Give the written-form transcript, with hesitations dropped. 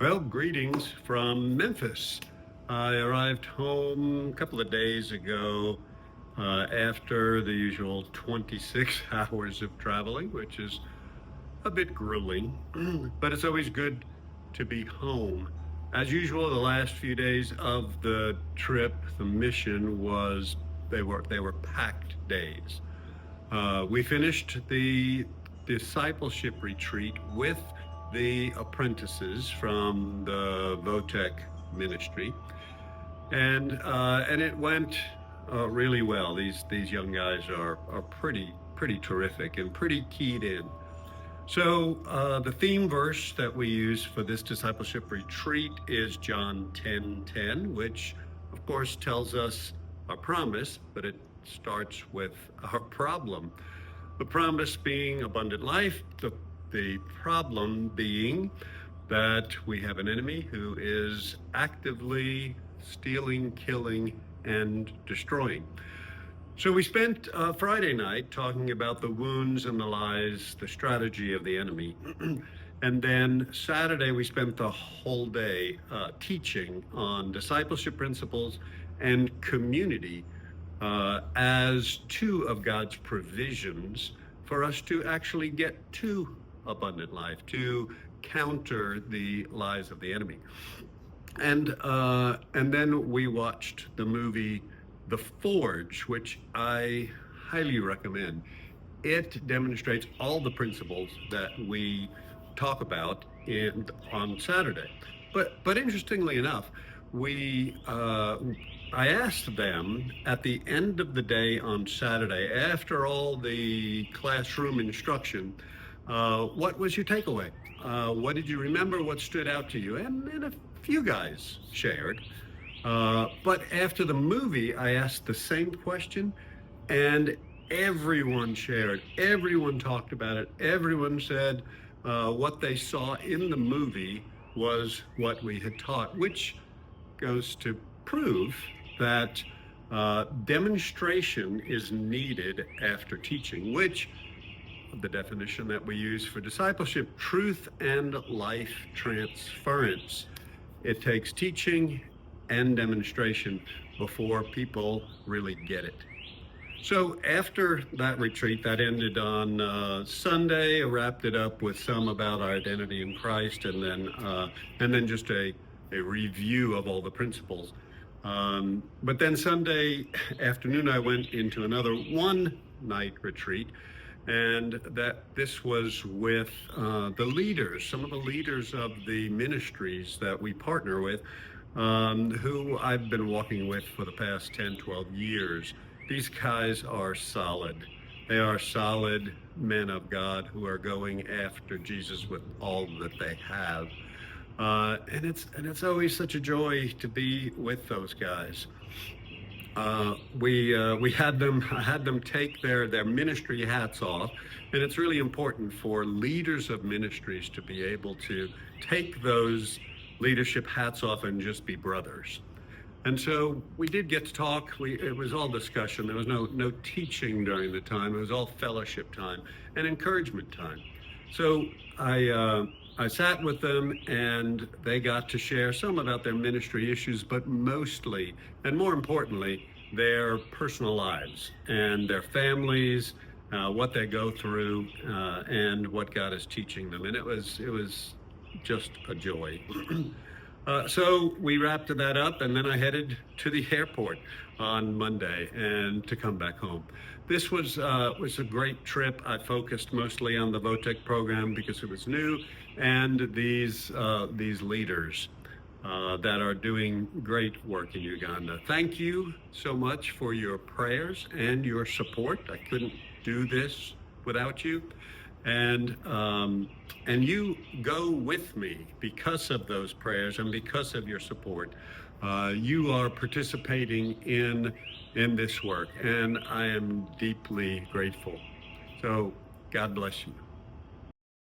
Well, greetings from Memphis. I arrived home a couple of days ago after the usual 26 hours of traveling, which is a bit grueling, but it's always good to be home. As usual, the last few days of the trip, the mission was they were packed days. We finished the discipleship retreat with the apprentices from the Votech ministry, and it went really well. These young guys are pretty terrific and pretty keyed in. So the theme verse that we use for this discipleship retreat is John 10:10, which of course tells us a promise, but it starts with our problem. The promise being abundant life, the problem being that we have an enemy who is actively stealing, killing, and destroying. So we spent Friday night talking about the wounds and the lies, the strategy of the enemy. And then Saturday, we spent the whole day teaching on discipleship principles and community as two of God's provisions for us to actually get to abundant life, to counter the lies of the enemy. And then we watched the movie The Forge, which I highly recommend. It demonstrates all the principles that we talk about on Saturday. But interestingly enough, I asked them at the end of the day on Saturday, after all the classroom instruction, what was your takeaway? What did you remember? What stood out to you? And a few guys shared. But after the movie, I asked the same question, and everyone shared. Everyone talked about it. Everyone said what they saw in the movie was what we had taught, which goes to prove that demonstration is needed after teaching, which the definition that we use for discipleship, truth and life transference. It takes teaching and demonstration before people really get it. So after that retreat, that ended on Sunday. I wrapped it up with some about our identity in Christ, and then just a review of all the principles. But then Sunday afternoon, I went into another one-night retreat, and this was with the leaders, some of the leaders of the ministries that we partner with, who I've been walking with for the past 10, 12 years. These guys are solid. They are solid men of God who are going after Jesus with all that they have. And it's always such a joy to be with those guys. I had them take their ministry hats off, and it's really important for leaders of ministries to be able to take those leadership hats off and just be brothers. And so we did get to talk. It was all discussion. There was no teaching during the time. It was all fellowship time and encouragement time. So I sat with them, and they got to share some about their ministry issues, but mostly, and more importantly, their personal lives and their families, what they go through, and what God is teaching them. And it was just a joy. So we wrapped that up, and then I headed to the airport on Monday and to come back home. This was a great trip. I focused mostly on the Votech program because it was new, and these leaders that are doing great work in Uganda. Thank you so much for your prayers and your support. I couldn't do this without you. And you go with me because of those prayers and because of your support. You are participating in this work, and I am deeply grateful. So God bless you.